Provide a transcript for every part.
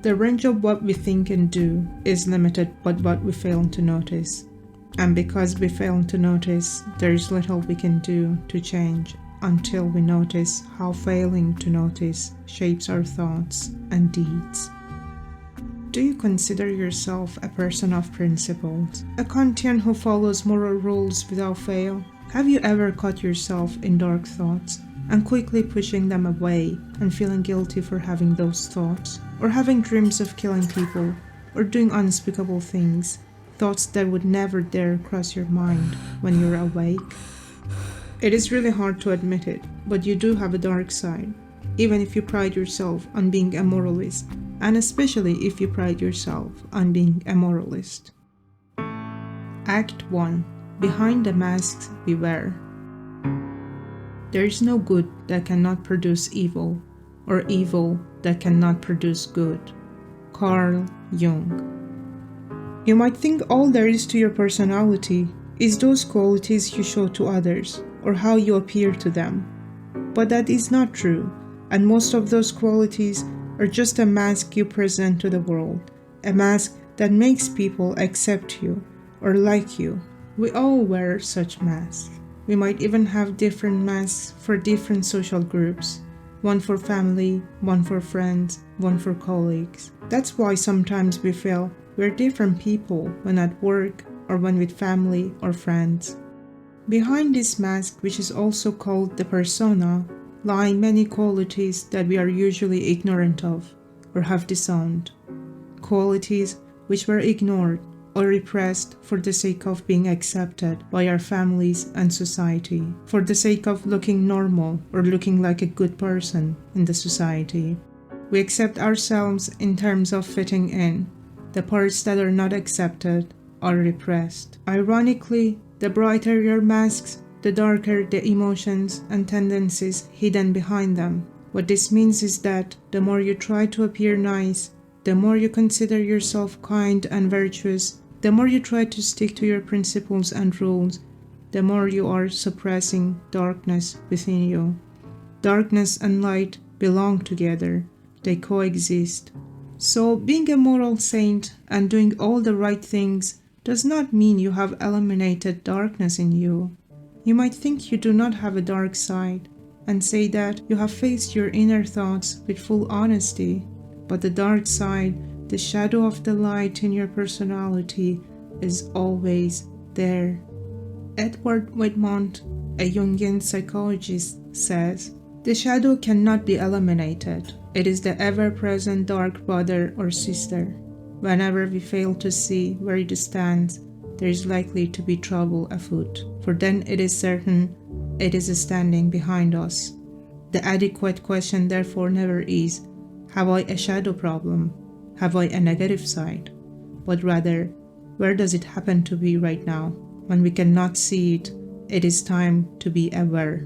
The range of what we think and do is limited by what we fail to notice. And because we fail to notice, there is little we can do to change until we notice how failing to notice shapes our thoughts and deeds. Do you consider yourself a person of principles, a Kantian who follows moral rules without fail? Have you ever caught yourself in dark thoughts and quickly pushing them away and feeling guilty for having those thoughts? Or having dreams of killing people or doing unspeakable things, thoughts that would never dare cross your mind when you're awake? It is really hard to admit it, but you do have a dark side, even if you pride yourself on being a moralist, and especially if you pride yourself on being a moralist. Act 1. Behind the masks we wear. There is no good that cannot produce evil, or evil that cannot produce good. Carl Jung. You might think all there is to your personality is those qualities you show to others, or how you appear to them. But that is not true, and most of those qualities are just a mask you present to the world, a mask that makes people accept you or like you. We all wear such masks. We might even have different masks for different social groups. One for family, one for friends, one for colleagues. That's why sometimes we feel we're different people when at work or when with family or friends. Behind this mask, which is also called the persona, lie many qualities that we are usually ignorant of or have disowned. Qualities which were ignored or repressed for the sake of being accepted by our families and society, for the sake of looking normal or looking like a good person in the society. We accept ourselves in terms of fitting in. The parts that are not accepted are repressed. Ironically, the brighter your masks, the darker the emotions and tendencies hidden behind them. What this means is that the more you try to appear nice, the more you consider yourself kind and virtuous, the more you try to stick to your principles and rules, the more you are suppressing darkness within you. Darkness and light belong together. They coexist. So being a moral saint and doing all the right things does not mean you have eliminated darkness in you. You might think you do not have a dark side and say that you have faced your inner thoughts with full honesty, but the dark side, the shadow of the light in your personality, is always there. Edward Whitmont, a Jungian psychologist, says, "The shadow cannot be eliminated. It is the ever-present dark brother or sister. Whenever we fail to see where it stands, there is likely to be trouble afoot, for then it is certain it is standing behind us." The adequate question therefore never is, have I a shadow problem? Have I a negative side? But rather, where does it happen to be right now? When we cannot see it, it is time to be aware.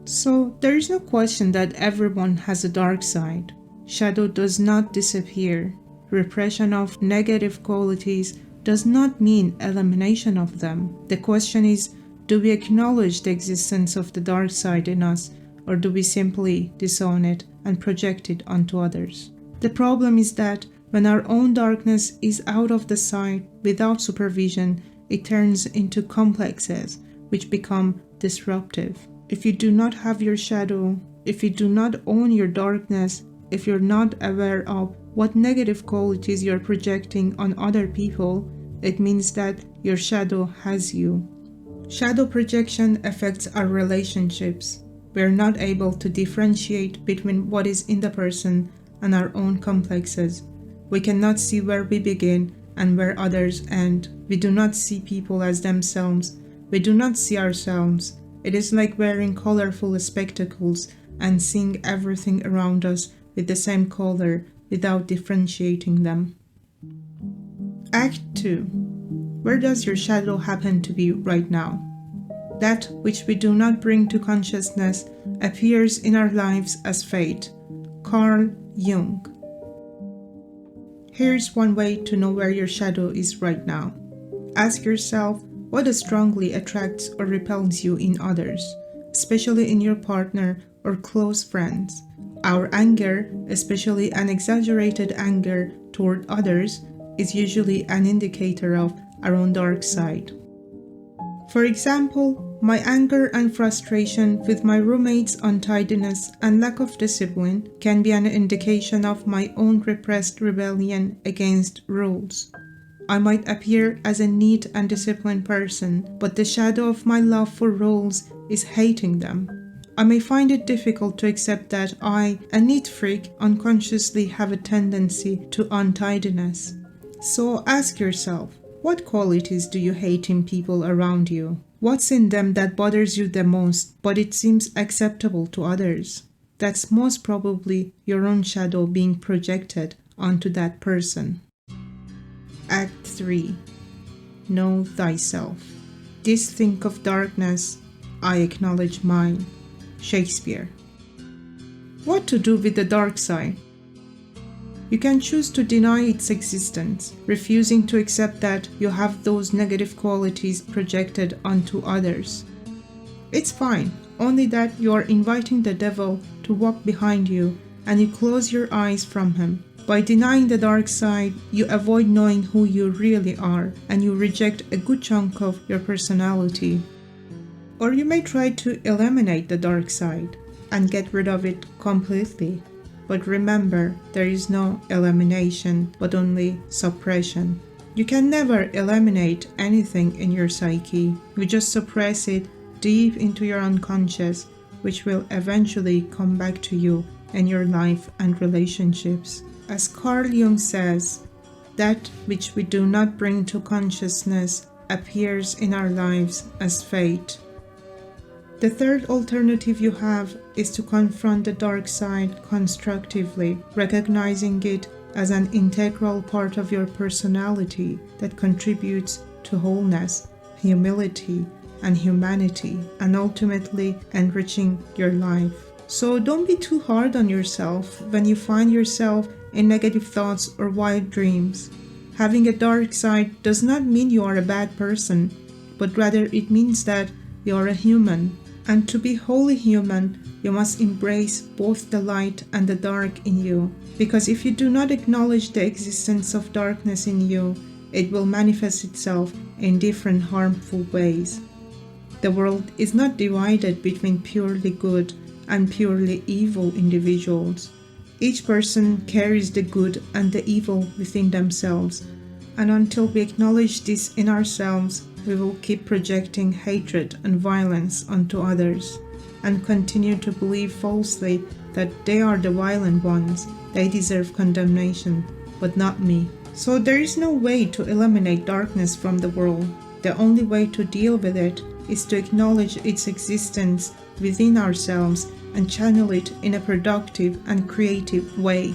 So there is no question that everyone has a dark side. Shadow does not disappear. Repression of negative qualities does not mean elimination of them. The question is, do we acknowledge the existence of the dark side in us, or do we simply disown it and project it onto others? The problem is that when our own darkness is out of the sight without supervision, it turns into complexes which become disruptive. If you do not have your shadow, if you do not own your darkness, if you're not aware of what negative qualities you're projecting on other people, it means that your shadow has you. Shadow projection affects our relationships. We're not able to differentiate between what is in the person and our own complexes. We cannot see where we begin and where others end. We do not see people as themselves. We do not see ourselves. It is like wearing colorful spectacles and seeing everything around us with the same color without differentiating them. Act 2. Where does your shadow happen to be right now? That which we do not bring to consciousness appears in our lives as fate. Carl Jung. Here's one way to know where your shadow is right now. Ask yourself what strongly attracts or repels you in others, especially in your partner or close friends. Our anger, especially an exaggerated anger toward others, is usually an indicator of our own dark side. For example, my anger and frustration with my roommate's untidiness and lack of discipline can be an indication of my own repressed rebellion against rules. I might appear as a neat and disciplined person, but the shadow of my love for rules is hating them. I may find it difficult to accept that I, a neat freak, unconsciously have a tendency to untidiness. So ask yourself, what qualities do you hate in people around you? What's in them that bothers you the most, but it seems acceptable to others? That's most probably your own shadow being projected onto that person. Act 3. Know thyself. This think of darkness, I acknowledge mine. Shakespeare. What to do with the dark side? You can choose to deny its existence, refusing to accept that you have those negative qualities projected onto others. It's fine, only that you are inviting the devil to walk behind you and you close your eyes from him. By denying the dark side, you avoid knowing who you really are and you reject a good chunk of your personality. Or you may try to eliminate the dark side and get rid of it completely. But remember, there is no elimination, but only suppression. You can never eliminate anything in your psyche. You just suppress it deep into your unconscious, which will eventually come back to you in your life and relationships. As Carl Jung says, that which we do not bring to consciousness appears in our lives as fate. The third alternative you have is to confront the dark side constructively, recognizing it as an integral part of your personality that contributes to wholeness, humility, and humanity, and ultimately enriching your life. So don't be too hard on yourself when you find yourself in negative thoughts or wild dreams. Having a dark side does not mean you are a bad person, but rather it means that you are a human. And to be wholly human, you must embrace both the light and the dark in you. Because if you do not acknowledge the existence of darkness in you, it will manifest itself in different harmful ways. The world is not divided between purely good and purely evil individuals. Each person carries the good and the evil within themselves, and until we acknowledge this in ourselves, we will keep projecting hatred and violence onto others, and continue to believe falsely that they are the violent ones, they deserve condemnation, but not me. So there is no way to eliminate darkness from the world. The only way to deal with it is to acknowledge its existence within ourselves and channel it in a productive and creative way.